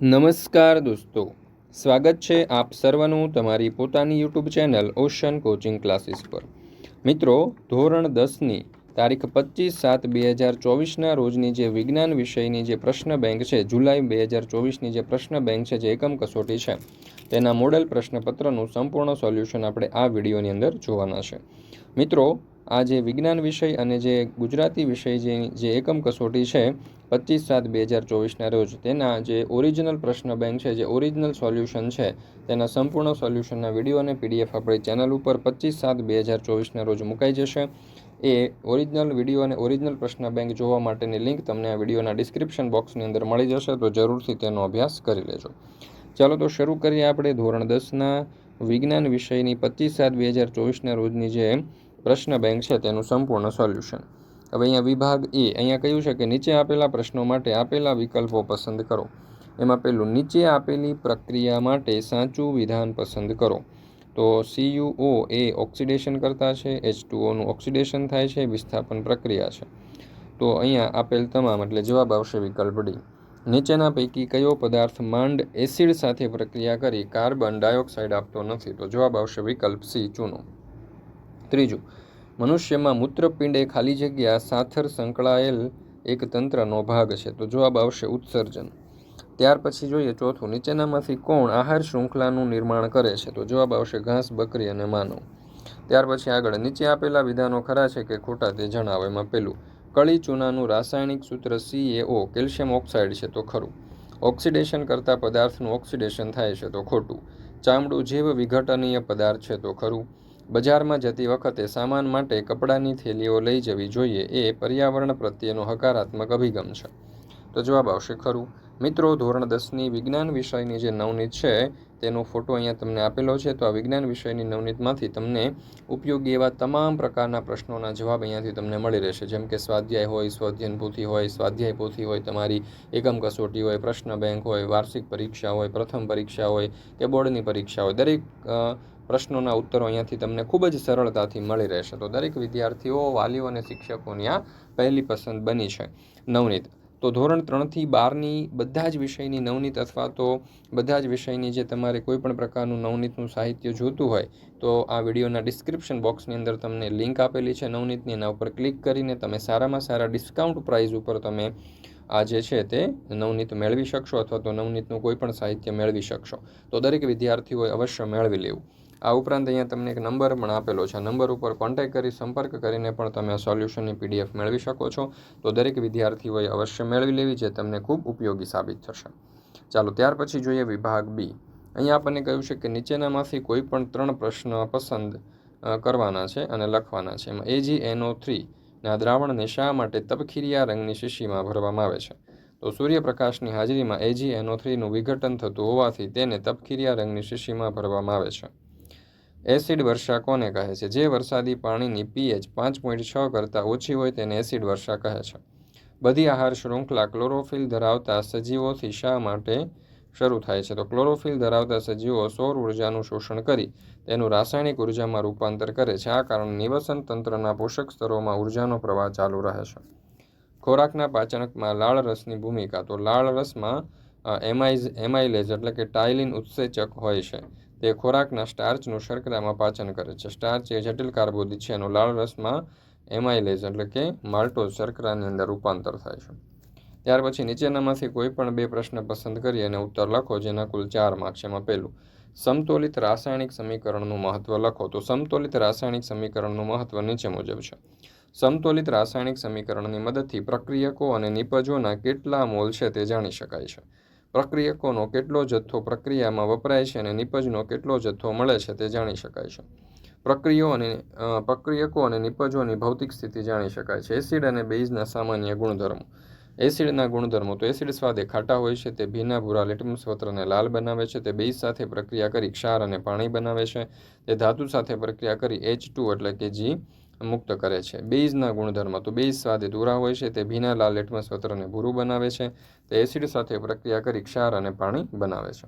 નમસ્કાર દોસ્તો, સ્વાગત છે આપ સર્વનું તમારી પોતાની YouTube channel ocean coaching classes પર। મિત્રો, ધોરણ 10ની તારીખ 25/7/2024ના રોજની જે વિજ્ઞાન વિષયની જે પ્રશ્ન બેંક છે, જુલાઈ 2024ની જે પ્રશ્ન બેંક છે, જે એકમ કસોટી છે, તેના મોડેલ પ્રશ્નપત્રનું સંપૂર્ણ સોલ્યુશન આપણે આ વિડીયોની અંદર જોવાના છે। મિત્રો, આ જે વિજ્ઞાન વિષય અને જે ગુજરાતી વિષય જે એકમ કસોટી છે 25/7/2024ના રોજ, તેના જે ઓરિજિનલ પ્રશ્ન બેંક છે, જે ઓરિજિનલ સોલ્યુશન છે, તેના સંપૂર્ણ સોલ્યુશનના વિડીયો અને પીડીએફ આપણી ચેનલ ઉપર 25/7/2024ના રોજ મુકાઈ જશે। એ ઓરિજિનલ વિડીયો અને ઓરિજિનલ પ્રશ્ન બેંક જોવા માટેની લિંક તમને આ વિડીયોના ડિસ્ક્રિપ્શન બોક્સની અંદર મળી જશે, તો જરૂરથી તેનો અભ્યાસ કરી લેજો। ચાલો તો શરૂ કરીએ આપણે ધોરણ 10ના વિજ્ઞાન વિષયની 25/7/2024ના રોજની જે પ્રશ્ન બેંક છે તેનું સંપૂર્ણ સોલ્યુશન। હવે અહીંયા વિભાગ એ, અહીંયા કહ્યું છે કે નીચે આપેલા પ્રશ્નો માટે આપેલા વિકલ્પો પસંદ કરો। એમાં પહેલું, નીચે આપેલી પ્રક્રિયા માટે સાચું વિધાન પસંદ કરો। તો CuO એ ઓક્સિડેશન કરતા છે, H2Oનું ઓક્સિડેશન થાય છે, વિસ્થાપન પ્રક્રિયા છે। તો અહીંયા આપેલ તમામ એટલે જવાબ આવશે વિકલ્પ ડી। નીચેના પૈકી કયો પદાર્થ માંડ એસિડ સાથે પ્રક્રિયા કરી કાર્બન ડાયોક્સાઇડ આપતો નથી? તો જવાબ આવશે વિકલ્પ સી, ચૂનો। ત્રીજું, મનુષ્યમાં મૂત્રપિંડ એ ખાલી જગ્યા સાથર સંકળાયેલ એક તંત્રનો ભાગ છે। તો જવાબ આવશે ઉત્સર્જન। ત્યાર પછી જોઈએ ચોથું, નીચેનામાંથી કોણ આહાર શૃંખલાનું નિર્માણ કરે છે? તો જવાબ આવશે ઘાસ, બકરી અને માનવ। ત્યાર પછી આગળ, નીચે આપેલા વિધાનો ખરા છે કે ખોટા તે જણાવો। એમાં પહેલું, કળી ચૂનાનું રાસાયણિક સૂત્ર CaO કેલ્શિયમ ઓક્સાઇડ છે, તો ખરું। ઓક્સિડેશન કરતા પદાર્થનું ઓક્સિડેશન થાય છે, તો ખોટું। ચામડું જૈવ વિઘટનીય પદાર્થ છે, તો ખરું। બજારમાં જતી વખતે સામાન માટે કપડાની થેલીઓ લઈ જવી જોઈએ એ પર્યાવરણ પ્રત્યેનો હકારાત્મક અભિગમ છે, તો જવાબ આવશે ખરું। મિત્રો, ધોરણ 10ની વિજ્ઞાન વિષયની જે નવનીત છે તેનો ફોટો અહીંયા તમને આપેલો છે। તો આ વિજ્ઞાન વિષયની નવનીતમાંથી તમને ઉપયોગી એવા તમામ પ્રકારના પ્રશ્નોના જવાબ અહીંયાથી તમને મળી રહેશે, જેમ કે સ્વાધ્યાય હોય, સ્વઅધ્યયન પોથી હોય, સ્વાધ્યાય પોથી હોય, તમારી એકમ કસોટી હોય, પ્રશ્ન બેંક હોય, વાર્ષિક પરીક્ષા હોય, પ્રથમ પરીક્ષા હોય કે બોર્ડની પરીક્ષા હોય, દરેક પ્રશ્નોના ઉત્તરો અહીંયાથી તમને ખૂબ જ સરળતાથી મળી રહેશે। તો દરેક વિદ્યાર્થીઓ, વાલીઓ અને શિક્ષકોની આ પહેલી પસંદ બની છે નવનીત। તો ધોરણ 3થી 12ની બધા જ વિષયની નવનીત અથવા તો બધા જ વિષયની જે તમારે કોઈ પણ પ્રકારનું નવનીતનું સાહિત્ય જોતું હોય તો આ વિડીયોના ડિસ્ક્રિપ્શન બોક્સની અંદર તમને લિંક આપેલી છે નવનીતની, એના ઉપર ક્લિક કરીને તમે સારામાં સારા ડિસ્કાઉન્ટ પ્રાઇસ ઉપર તમે આ જે છે તે નવનીત મેળવી શકશો અથવા તો નવનીતનું કોઈ પણ સાહિત્ય મેળવી શકશો। તો દરેક વિદ્યાર્થીઓએ અવશ્ય મેળવી લેવું। આ ઉપરાંત અહીંયા તમને એક નંબર પણ આપેલો છે, આ નંબર ઉપર કોન્ટેક્ટ કરી સંપર્ક કરીને પણ તમે આ સોલ્યુશનની PDF મેળવી શકો છો। તો દરેક વિદ્યાર્થીઓએ અવશ્ય મેળવી લેવી, જે તમને ખૂબ ઉપયોગી સાબિત થશે। ચાલો ત્યાર પછી જોઈએ વિભાગ બી। અહીંયા આપણને કહ્યું છે કે નીચેનામાંથી કોઈ પણ 3 પ્રશ્ન પસંદ કરવાના છે અને લખવાના છે। એમાં AgNO3ના દ્રાવણને શા માટે તપખીરિયા રંગની શીશીમાં ભરવામાં આવે છે? તો સૂર્યપ્રકાશની હાજરીમાં AgNO3નું વિઘટન થતું હોવાથી તેને તપખીરિયા રંગની શીશીમાં ભરવામાં આવે છે। એસિડ વર્ષા કોને કહે છે? જે વરસાદી પાણીની pH 5.6 કરતાં ઓછી હોય તેને એસિડ વર્ષા કહે છે। બધી આહાર શૃંખલા ક્લોરોફિલ ધરાવતા સજીવોથી શા માટે શરૂ થાય છે? તો ક્લોરોફિલ ધરાવતા સજીવો સૌર ઉર્જાનું શોષણ કરી તેનું રાસાયણિક ઉર્જામાં રૂપાંતર કરે છે। આ કારણે નિવસન તંત્રના પોષક સ્તરોમાં ઉર્જાનો પ્રવાહ ચાલુ રહે છે। ખોરાકના પાચનમાં લાળ રસની ભૂમિકા। તો લાળ રસમાં એમાઇલેઝ એટલે કે ટાયલિન ઉત્સેચક હોય છે, તે ખોરાકના સ્ટાર્ચનું શર્કરામાં પાચન કરે છે। સ્ટાર્ચ એ જટિલ કાર્બોદિત છે, એનું લાળ રસમાં એમાઇલેઝ એટલે કે માલ્ટોઝ શર્કરાની અંદર રૂપાંતર થાય છે। ત્યાર પછી નીચેનામાંથી કોઈ પણ 2 પ્રશ્ન પસંદ કરી અને ઉત્તર લખો, જેના કુલ 4 માર્ક છે। એમાં પહેલું, સમતોલિત રાસાયણિક સમીકરણનું મહત્વ લખો। તો સમતોલિત રાસાયણિક સમીકરણનું મહત્વ નીચે મુજબ છે। સમતોલિત રાસાયણિક સમીકરણની મદદથી પ્રક્રિયકો અને નિપજોના કેટલા મોલ છે તે જાણી શકાય છે। પ્રક્રિયકોનો કેટલો જથ્થો પ્રક્રિયામાં વપરાય છે અને નિપજનો કેટલો જથ્થો મળે છે તે જાણી શકાય છે। પ્રક્રિયકો અને નિપજોની ભૌતિક સ્થિતિ જાણી શકાય છે। એસિડ અને બેઝના સામાન્ય ગુણધર્મો। એસિડના ગુણધર્મો, તો એસિડ સ્વાદે ખાટા હોય છે, તે ભીના ભૂરા લિટમસ પત્રને લાલ બનાવે છે, તે બેઝ સાથે પ્રક્રિયા કરી ક્ષાર અને પાણી બનાવે છે, તે ધાતુ સાથે પ્રક્રિયા કરી H2 એટલે કે G મુક્ત કરે છે। બેઝના ગુણધર્મ, તો બેઝ સ્વાદે ધૂરા હોય છે, તે ભીના લાલ લિટમસ પત્રને ભૂરું બનાવે છે, તે એસિડ સાથે પ્રક્રિયા કરી ક્ષાર અને પાણી બનાવે છે।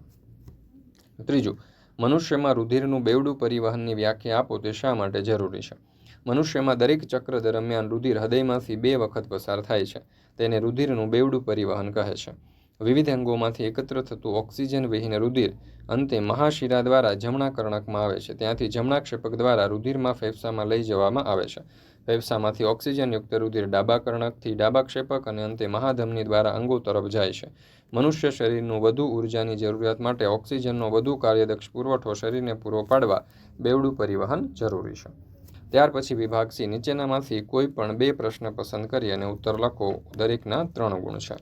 ત્રીજું, મનુષ્યમાં રુધિરનું બેવડું પરિવહનની વ્યાખ્યા આપો, તે શા માટે જરૂરી છે? મનુષ્યમાં દરેક ચક્ર દરમિયાન રુધિર હૃદયમાંથી 2 વખત પસાર થાય છે, તેને રુધિરનું બેવડું પરિવહન કહે છે। વિવિધ અંગોમાંથી એકત્ર થતું ઓક્સિજન વિહીન રુધિર અંતે મહાશિરા દ્વારા જમણા કર્ણકમાં આવે છે. ત્યાંથી જમણા ક્ષેપક દ્વારા રુધિરમાં ફેફસામાં લઈ જવામાં આવે છે. ફેફસામાંથી ઓક્સિજનયુક્ત રુધિર ડાબા કર્ણકથી ડાબા ક્ષેપક અને અંતે મહાધમની દ્વારા અંગો તરફ જાય છે. મનુષ્ય શરીરનું વધુ ઉર્જાની જરૂરિયાત માટે ઓક્સિજનનો વધુ કાર્યદક્ષ પુરવઠો શરીરને પૂરો પાડવા બેવડું પરિવહન જરૂરી છે. ત્યાર પછી વિભાગ સી, નીચેનામાંથી કોઈ પણ 2 પ્રશ્ન પસંદ કરી અને ઉત્તર લખો. દરેકના 3 ગુણ છે.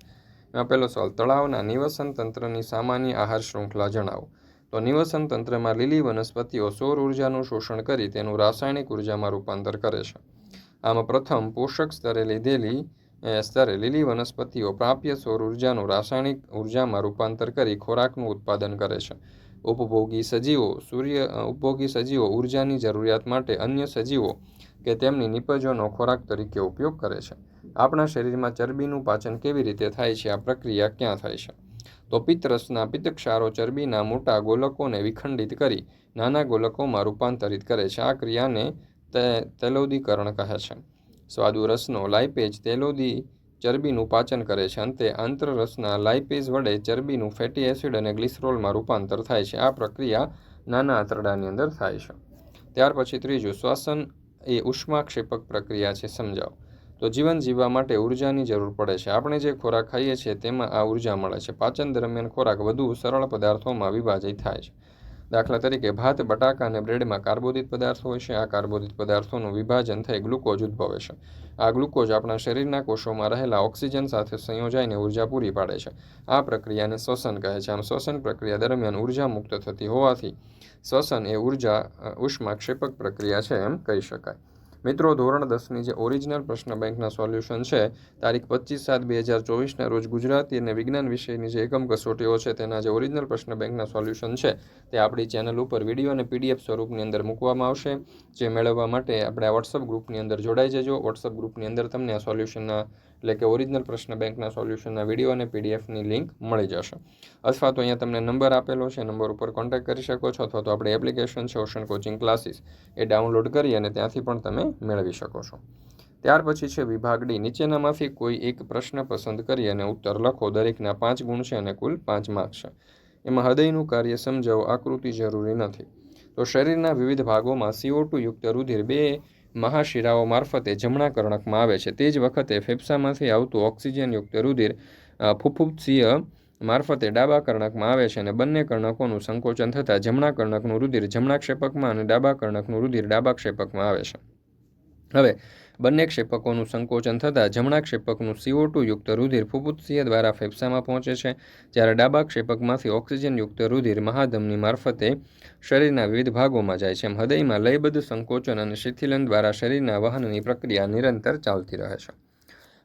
એમાં પહેલો સવાલ, તળાવના નિવસન તંત્રની સામાન્ય આહાર શૃંખલા જણાવો. તો નિવસન તંત્રમાં લીલી વનસ્પતિઓ સૌર ઉર્જાનું શોષણ કરી તેનું રાસાયણિક ઉર્જામાં રૂપાંતર કરે છે. આમાં પ્રથમ, પોષક સ્તરે લીલી વનસ્પતિઓ પ્રાપ્ય સૌર ઉર્જાનું રાસાયણિક ઉર્જામાં રૂપાંતર કરી ખોરાકનું ઉત્પાદન કરે છે. ઉપભોગી સજીવો ઉર્જાની જરૂરિયાત માટે અન્ય સજીવો કે તેમની નિપજોનો ખોરાક તરીકે ઉપયોગ કરે છે. આપણા શરીરમાં ચરબીનું પાચન કેવી રીતે થાય છે? આ પ્રક્રિયા ક્યાં થાય છે? તો પિત્તરસના પિત્તક્ષારો ચરબીના મોટા ગોલકોને વિખંડિત કરી નાના ગોલકોમાં રૂપાંતરિત કરે છે. આ ક્રિયાને તૈલોદીકરણ કહે છે. સ્વાદુ રસનો લાઇપેજ તૈલોદી ચરબીનું પાચન કરે છે. અંતે આંતરરસના લાઇપેઝ વડે ચરબીનું ફેટી એસિડ અને ગ્લિસરોલમાં રૂપાંતર થાય છે. આ પ્રક્રિયા નાના આંતરડાની અંદર થાય છે. ત્યાર પછી ત્રીજું, શ્વસન એ ઉષ્માક્ષેપક પ્રક્રિયા છે, સમજાવો. તો જીવન જીવવા માટે ઉર્જાની જરૂર પડે છે. આપણે જે ખોરાક ખાઈએ છીએ તેમાં આ ઉર્જા મળે છે. પાચન દરમિયાન ખોરાક વધુ સરળ પદાર્થોમાં વિભાજિત થાય છે. દાખલા તરીકે ભાત, બટાકા અને બ્રેડમાં કાર્બોદિત પદાર્થો હોય છે. આ કાર્બોદિત પદાર્થોનું વિભાજન થઈ ગ્લુકોઝ ઉદ્ભવે છે. આ ગ્લુકોઝ આપણા શરીરના કોષોમાં રહેલા ઓક્સિજન સાથે સંયોજાઈને ઉર્જા પૂરી પાડે છે. આ પ્રક્રિયાને શ્વસન કહે છે. આમ શ્વસન પ્રક્રિયા દરમિયાન ઉર્જા મુક્ત થતી હોવાથી શ્વસન એ ઉષ્માક્ષેપક પ્રક્રિયા છે એમ કહી શકાય. મિત્રો, ધોરણ 10ની જે ઓરિજિનલ પ્રશ્ન બેંકના સોલ્યુશન છે, તારીખ 25/7/2024ના રોજ ગુજરાતી અને વિજ્ઞાન વિષયની જે એકમ કસોટીઓ છે તેના જે ઓરિજિનલ પ્રશ્ન બેંકના સોલ્યુશન છે તે આપણી ચેનલ ઉપર વિડીયો અને PDF સ્વરૂપની અંદર મૂકવામાં આવશે. જે મેળવવા માટે આપણે આ વોટ્સઅપ ગ્રુપની અંદર જોડાઈ જજો. વોટ્સઅપ ગ્રુપની અંદર તમને આ સોલ્યુશનના એટલે કે ઓરિજિનલ પ્રશ્ન બેંકના સોલ્યુશનના વિડીયો અને PDFની લિંક મળી જશે. અથવા તો અહીંયા તમને નંબર આપેલો છે, નંબર ઉપર કોન્ટેક્ટ કરી શકો છો, અથવા તો આપણી એપ્લિકેશન છે ઓશન કોચિંગ ક્લાસીસ, એ ડાઉનલોડ કરી અને ત્યાંથી પણ તમે મેળવી શકો છો. ત્યાર પછી છે વિભાગ ડી, નીચેનામાંથી કોઈ એક પ્રશ્ન પસંદ કરી અને ઉત્તર લખો. દરેકના 5 ગુણ છે અને કુલ 5 માર્ક્સ છે. એમાં હૃદયનું કાર્ય સમજાવો. આકૃતિ જરૂરી નથી. તો શરીરના વિવિધ ભાગોમાં CO2 યુક્ત રુધિર 2 મહાશિરાઓ મારફતે જમણા કર્ણકમાં આવે છે. તે જ વખતે ફેફસામાંથી આવતું ઓક્સિજનયુક્ત રુધિર ફુફ્ફુસીય મારફતે ડાબા કર્ણકમાં આવે છે અને બંને કર્ણકોનું સંકોચન થતાં જમણા કર્ણકનું રુધિર જમણા ક્ષેપકમાં અને ડાબા કર્ણકનું રુધિર ડાબા ક્ષેપકમાં આવે છે. હવે બંને ક્ષેપકોનું સંકોચન થતાં જમણા ક્ષેપકનું CO2 યુક્ત રુધિર ફુફ્ફુસીય દ્વારા ફેફસામાં પહોંચે છે, જ્યારે ડાબા ક્ષેપકમાંથી ઓક્સિજનયુક્ત રુધિર મહાધમની મારફતે શરીરના વિવિધ ભાગોમાં જાય છે. એમ હૃદયમાં લયબદ્ધ સંકોચન અને શિથિલન દ્વારા શરીરના વહનની પ્રક્રિયા નિરંતર ચાલતી રહે છે.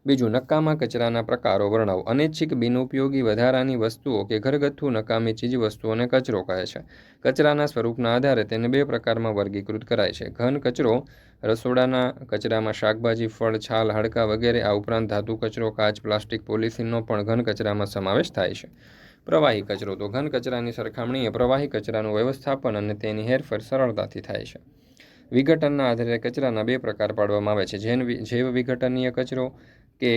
બીજું, નકામા કચરાના પ્રકારો વર્ણવો. અનૈચ્છિક બિનઉપયોગી વધારાની વસ્તુઓ કે ઘરગથ્થુ નકામી ચીજવસ્તુઓને કચરો કહે છે. કચરાના સ્વરૂપના આધારે તેને 2 પ્રકારમાં વર્ગીકૃત કરાય છે. ઘન કચરો, રસોડાના કચરામાં શાકભાજી, ફળ, છાલ, હાડકાં વગેરે. આ ઉપરાંત ધાતુ કચરો, કાચ, પ્લાસ્ટિક, પોલિથીનનો પણ ઘન કચરામાં સમાવેશ થાય છે. પ્રવાહી કચરો, તો ઘન કચરાની સરખામણીએ પ્રવાહી કચરાનું વ્યવસ્થાપન અને તેની હેરફેર સરળતાથી થાય છે. વિઘટનના આધારે કચરાના 2 પ્રકાર પાડવામાં આવે છે. જૈવ વિઘટનીય કચરો કે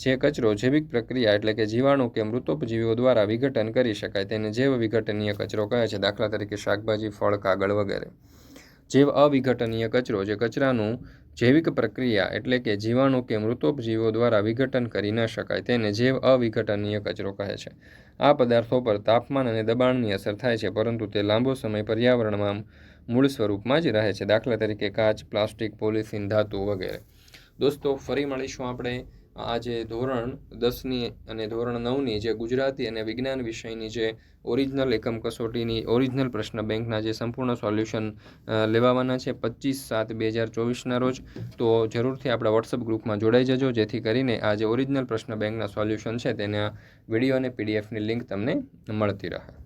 જે કચરો જૈવિક પ્રક્રિયા એટલે કે જીવાણુ કે મૃતોપજીવીઓ દ્વારા વિઘટન કરી શકાય તેને જૈવ વિઘટનીય કચરો કહે છે. દાખલા તરીકે શાકભાજી, ફળ, કાગળ વગેરે. જૈવ અવિઘટનીય કચરો, જે કચરાનું જૈવિક પ્રક્રિયા એટલે કે જીવાણુ કે મૃતોપજીવીઓ દ્વારા વિઘટન કરી ન શકાય તેને જૈવ અવિઘટનીય કચરો કહે છે. આ પદાર્થો પર તાપમાન અને દબાણની અસર થાય છે, પરંતુ તે લાંબો સમય પર્યાવરણમાં મૂળ સ્વરૂપમાં જ રહે છે. દાખલા તરીકે કાચ, પ્લાસ્ટિક, પોલિથીન, ધાતુ વગેરે. દોસ્તો, ફરી મળીશું આપણે આજે ધોરણ 10ની અને ધોરણ 9ની જે ગુજરાતી અને વિજ્ઞાન વિષયની જે ઓરિજિનલ એકમ કસોટીની ઓરિજિનલ પ્રશ્ન બેંકના જે સંપૂર્ણ સોલ્યુશન લેવાના છે 25/7/2024ના રોજ. તો જરૂરથી આપણા વોટ્સઅપ ગ્રુપમાં જોડાઈ જજો, જેથી કરીને આ જે ઓરિજિનલ પ્રશ્ન બેંકના સોલ્યુશન છે તેના વિડીયો અને PDFની લિંક તમને મળતી રહે.